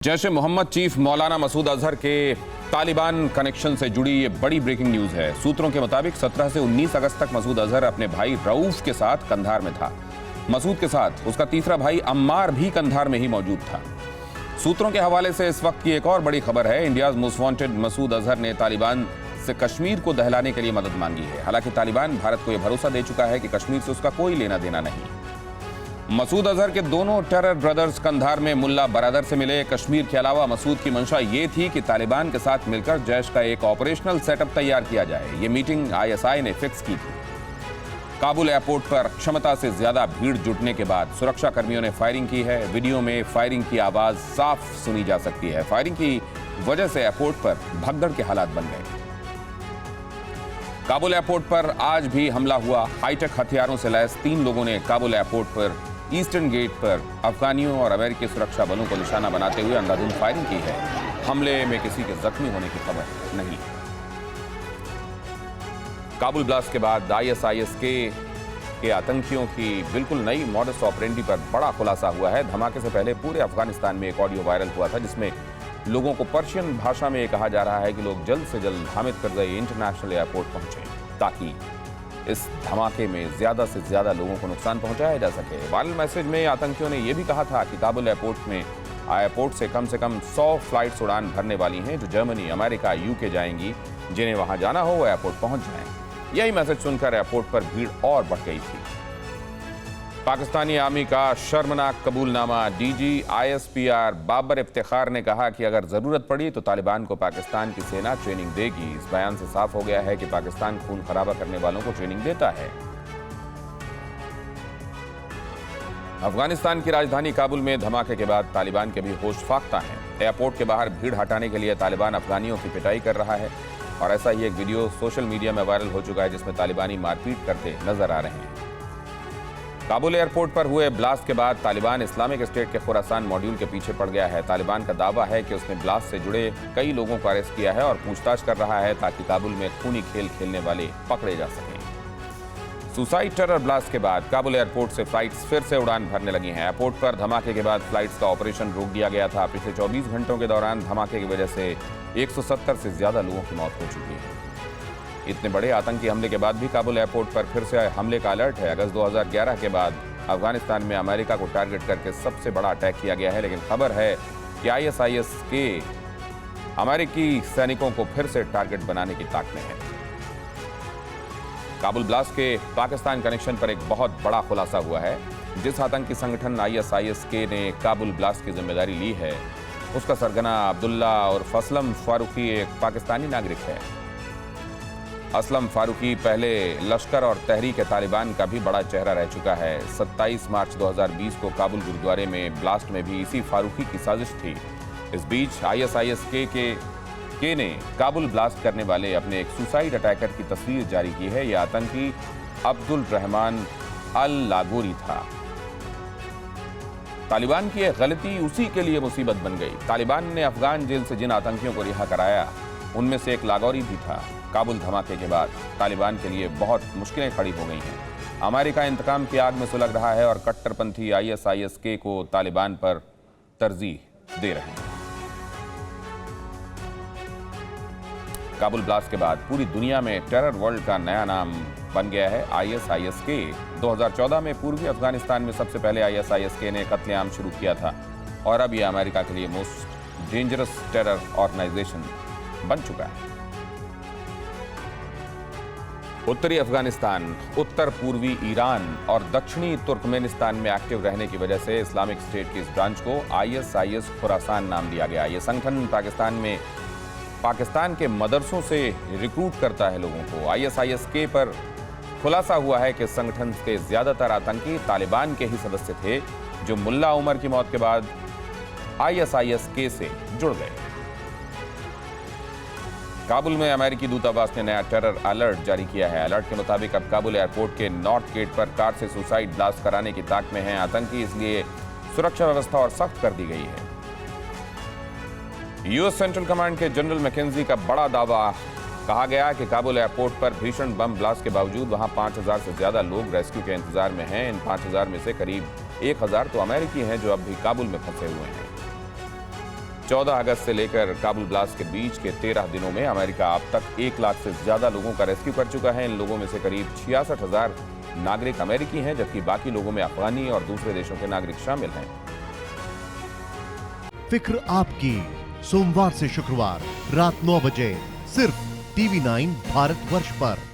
जैश-ए Mohammad chief मौलाना मसूद अजहर के Taliban connection से जुड़ी ये बड़ी ब्रेकिंग न्यूज है। सूत्रों के मुताबिक 17 से 19 अगस्त तक मसूद अजहर अपने भाई रऊफ के साथ कंधार में था। मसूद के साथ उसका तीसरा भाई अम्मार भी कंधार में ही मौजूद था। सूत्रों के हवाले से इस वक्त की एक और बड़ी खबर है। India's most wanted Masood Azhar ने तालिबान से कश्मीर को दहलाने के लिए मदद मांगी है। हालांकि तालिबान भारत को यह भरोसा दे चुका है कि कश्मीर से उसका कोई लेना देना नहीं। मसूद अजहर के दोनों टेरर ब्रदर्स कंधार में मुल्ला बरादर से मिले। कश्मीर के अलावा मसूद की मंशा ये थी कि तालिबान के साथ मिलकर जैश का एक ऑपरेशनल सेटअप तैयार किया जाए। ये मीटिंग आईएसआई ने फिक्स की थी। काबुल एयरपोर्ट पर क्षमता से ज्यादा भीड़ जुटने के बाद सुरक्षा कर्मियों ने फायरिंग की है। वीडियो में फायरिंग की आवाज साफ सुनी जा सकती है। फायरिंग की वजह से एयरपोर्ट पर भगदड़ के हालात बन गए। काबुल एयरपोर्ट पर आज भी हमला हुआ। हाईटेक हथियारों से लैस 3 लोगों ने काबुल एयरपोर्ट पर ईस्टर्न गेट पर अफगानियों और अमेरिकी सुरक्षा बलों को निशाना बनाते हुए अंधाधुंध फायरिंग की है। हमले में किसी के जख्मी होने की खबर नहीं। काबुल ब्लास्ट के बाद आईएसआईएसके के आतंकियों की बिल्कुल नई मॉडस ऑपरेंडी पर बड़ा खुलासा हुआ है। धमाके से पहले पूरे अफगानिस्तान में एक ऑडियो वायरल हुआ था जिसमें लोगों को पर्शियन भाषा में कहा जा रहा है कि लोग जल्द से जल्द हामिद करज़ई इंटरनेशनल एयरपोर्ट पहुंचे ताकि इस धमाके में ज्यादा से ज्यादा लोगों को नुकसान पहुंचाया जा सके। वायरल मैसेज में आतंकियों ने यह भी कहा था कि काबुल एयरपोर्ट से कम 100 फ्लाइट्स उड़ान भरने वाली हैं जो जर्मनी, अमेरिका, यूके जाएंगी। जिन्हें वहां जाना हो वो एयरपोर्ट पहुंच जाएं। यही मैसेज सुनकर एयरपोर्ट पर भीड़ और बढ़ गई थी। पाकिस्तानी आर्मी का शर्मनाक कबूलनामा। डीजी आईएसपीआर बाबर इफ्तिखार ने कहा कि अगर जरूरत पड़ी तो तालिबान को पाकिस्तान की सेना ट्रेनिंग देगी। इस बयान से साफ हो गया है कि पाकिस्तान खून खराबा करने वालों को ट्रेनिंग देता है। अफगानिस्तान की राजधानी काबुल में धमाके के बाद तालिबान के भी होश फाख्ता हैं। एयरपोर्ट के बाहर भीड़ हटाने के लिए तालिबान अफगानियों की पिटाई कर रहा है और ऐसा ही एक वीडियो सोशल मीडिया में वायरल हो चुका है जिसमें तालिबानी मारपीट करते नजर आ रहे हैं। काबुल एयरपोर्ट पर हुए ब्लास्ट के बाद तालिबान इस्लामिक स्टेट के खुरासान मॉड्यूल के पीछे पड़ गया है। तालिबान का दावा है कि उसने ब्लास्ट से जुड़े कई लोगों को अरेस्ट किया है और पूछताछ कर रहा है ताकि काबुल में खूनी खेल खेलने वाले पकड़े जा सकें। सुसाइड टेरर ब्लास्ट के बाद काबुल एयरपोर्ट से फ्लाइट्स फिर से उड़ान भरने लगी हैं। एयरपोर्ट पर धमाके के बाद फ्लाइट्स का ऑपरेशन रोक दिया गया था। पिछले 24 घंटों के दौरान धमाके की वजह से 170 से ज्यादा लोगों की मौत हो चुकी है। इतने बड़े आतंकी हमले के बाद भी काबुल एयरपोर्ट पर फिर से हमले का अलर्ट है। अगस्त 2011 के बाद अफगानिस्तान में अमेरिका को टारगेट करके सबसे बड़ा अटैक किया गया है, लेकिन खबर है कि आईएसआईएस के अमेरिकी सैनिकों को फिर से टारगेट बनाने की ताक में है। काबुल ब्लास्ट के पाकिस्तान कनेक्शन पर एक बहुत बड़ा खुलासा हुआ है। जिस आतंकी संगठन आईएसआईएसके ने काबुल ब्लास्ट की जिम्मेदारी ली है उसका सरगना अब्दुल्ला और असलम फारूकी एक पाकिस्तानी नागरिक है। असलम फारूकी पहले लश्कर और तहरीक तालिबान का भी बड़ा चेहरा रह चुका है। 27 मार्च 2020 को काबुल गुरुद्वारे में ब्लास्ट में भी इसी फारूकी की साजिश थी। इस बीच आईएसआईएसके ने काबुल ब्लास्ट करने वाले अपने एक सुसाइड अटैकर की तस्वीर जारी की है। यह आतंकी अब्दुल रहमान अल लागोरी था। तालिबान की एक गलती उसी के लिए मुसीबत बन गई। तालिबान ने अफगान जेल से जिन आतंकियों को रिहा कराया उनमें से एक लागोरी भी था। काबुल धमाके के बाद तालिबान के लिए बहुत मुश्किलें खड़ी हो गई हैं। अमेरिका इंतकाम की आग में सुलग रहा है और कट्टरपंथी आईएसआईएसके को तालिबान पर तरजीह दे रहे हैं। काबुल ब्लास्ट के बाद पूरी दुनिया में टेरर वर्ल्ड का नया नाम बन गया है आईएसआईएसके। 2014 में पूर्वी अफगानिस्तान में सबसे पहले आईएसआईएसके ने कत्लेआम शुरू किया था और अब यह अमेरिका के लिए मोस्ट डेंजरस टेरर ऑर्गेनाइजेशन बन चुका है। उत्तरी अफगानिस्तान, उत्तर पूर्वी ईरान और दक्षिणी तुर्कमेनिस्तान में एक्टिव रहने की वजह से इस्लामिक स्टेट की इस ब्रांच को आईएसआईएस खुरासान नाम दिया गया। यह संगठन पाकिस्तान के मदरसों से रिक्रूट करता है लोगों को। आईएसआईएसके पर खुलासा हुआ है कि संगठन के ज्यादातर आतंकी तालिबान के ही सदस्य थे जो मुल्ला उमर की मौत के बाद आईएसआईएसके से जुड़ गए। काबुल में अमेरिकी दूतावास ने नया टेरर अलर्ट जारी किया है। अलर्ट के मुताबिक अब काबुल एयरपोर्ट के नॉर्थ गेट पर कार से सुसाइड ब्लास्ट कराने की ताक में हैं आतंकी, इसलिए सुरक्षा व्यवस्था और सख्त कर दी गई है। यूएस सेंट्रल कमांड के जनरल मैकेंजी का बड़ा दावा। कहा गया कि काबुल एयरपोर्ट पर भीषण बम ब्लास्ट के बावजूद वहां 5000 से ज्यादा लोग रेस्क्यू के इंतजार में हैं। इन 5000 में से करीब 1000 तो अमेरिकी हैं जो अब भी काबुल में फंसे हुए हैं। 14 अगस्त से लेकर काबुल ब्लास्ट के बीच के 13 दिनों में अमेरिका अब तक 1 लाख से ज्यादा लोगों का रेस्क्यू कर चुका है। इन लोगों में से करीब 66,000 नागरिक अमेरिकी हैं, जबकि बाकी लोगों में अफगानी और दूसरे देशों के नागरिक शामिल हैं। फिक्र आपकी, सोमवार से शुक्रवार रात 9 बजे सिर्फ TV9 भारतवर्ष पर।